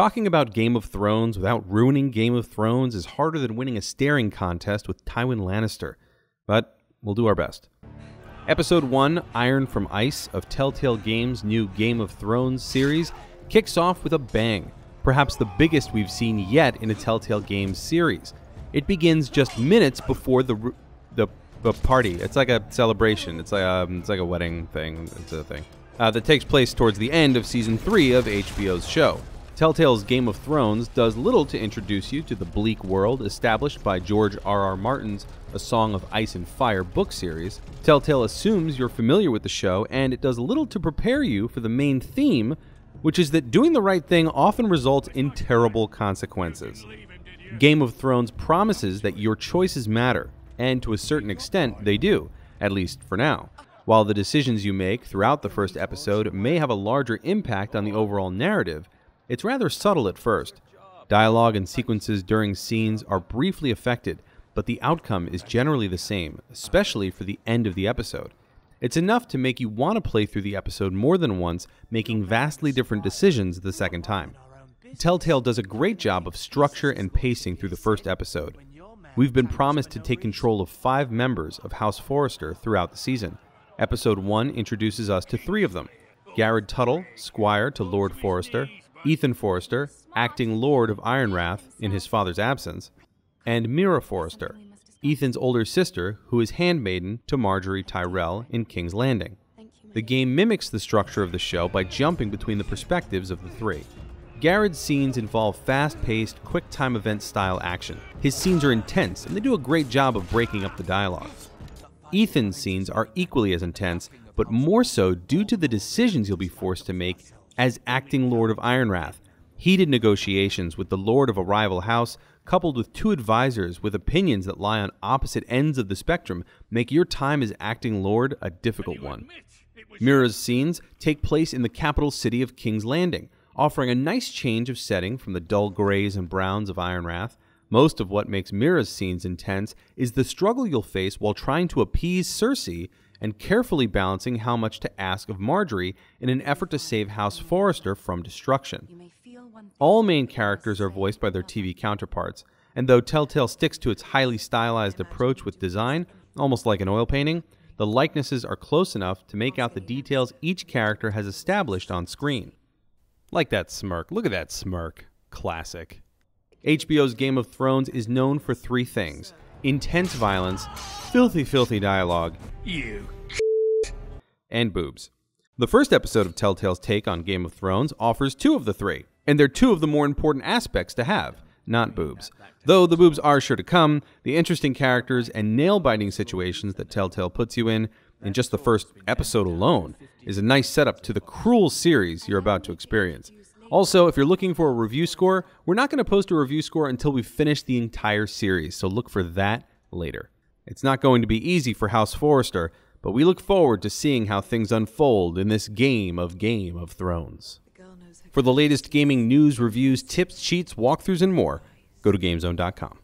Talking about Game of Thrones without ruining Game of Thrones is harder than winning a staring contest with Tywin Lannister, but we'll do our best. Episode 1, Iron from Ice, of Telltale Games' new Game of Thrones series, kicks off with a bang, perhaps the biggest we've seen yet in a Telltale Games series. It begins just minutes before the party. It's like a celebration. It's like a wedding thing. It's a thing that takes place towards the end of Season 3 of HBO's show. Telltale's Game of Thrones does little to introduce you to the bleak world established by George R.R. Martin's A Song of Ice and Fire book series. Telltale assumes you're familiar with the show, and it does little to prepare you for the main theme, which is that doing the right thing often results in terrible consequences. Game of Thrones promises that your choices matter, and to a certain extent they do, at least for now. While the decisions you make throughout the first episode may have a larger impact on the overall narrative, it's rather subtle at first. Dialogue and sequences during scenes are briefly affected, but the outcome is generally the same, especially for the end of the episode. It's enough to make you want to play through the episode more than once, making vastly different decisions the second time. Telltale does a great job of structure and pacing through the first episode. We've been promised to take control of 5 members of House Forrester throughout the season. Episode 1 introduces us to 3 of them: Garrett Tuttle, squire to Lord Forrester; Ethan Forrester, acting Lord of Ironrath in his father's absence; and Mira Forrester, Ethan's older sister, who is handmaiden to Marjorie Tyrell in King's Landing. The game mimics the structure of the show by jumping between the perspectives of the 3. Garrett's scenes involve fast-paced, quick-time event-style action. His scenes are intense, and they do a great job of breaking up the dialogue. Ethan's scenes are equally as intense, but more so due to the decisions you'll be forced to make as acting Lord of Ironrath. Heated negotiations with the Lord of a rival house, coupled with 2 advisors with opinions that lie on opposite ends of the spectrum, make your time as acting Lord a difficult one. Mira's scenes take place in the capital city of King's Landing, offering a nice change of setting from the dull grays and browns of Ironrath. Most of what makes Mira's scenes intense is the struggle you'll face while trying to appease Cersei and carefully balancing how much to ask of Marjorie in an effort to save House Forrester from destruction. All main characters are voiced by their TV counterparts, and though Telltale sticks to its highly stylized approach with design, almost like an oil painting, the likenesses are close enough to make out the details each character has established on screen. Like that smirk. Look at that smirk. Classic. HBO's Game of Thrones is known for 3 things: intense violence, filthy dialogue, and boobs. The first episode of Telltale's take on Game of Thrones offers 2 of the 3, and they're 2 of the more important aspects to have, not boobs. Though the boobs are sure to come, the interesting characters and nail-biting situations that Telltale puts you in just the first episode alone is a nice setup to the cruel series you're about to experience. Also, if you're looking for a review score, we're not going to post a review score until we've finished the entire series, so look for that later. It's not going to be easy for House Forrester, but we look forward to seeing how things unfold in this Game of Thrones. For the latest gaming news, reviews, tips, cheats, walkthroughs, and more, go to GameZone.com.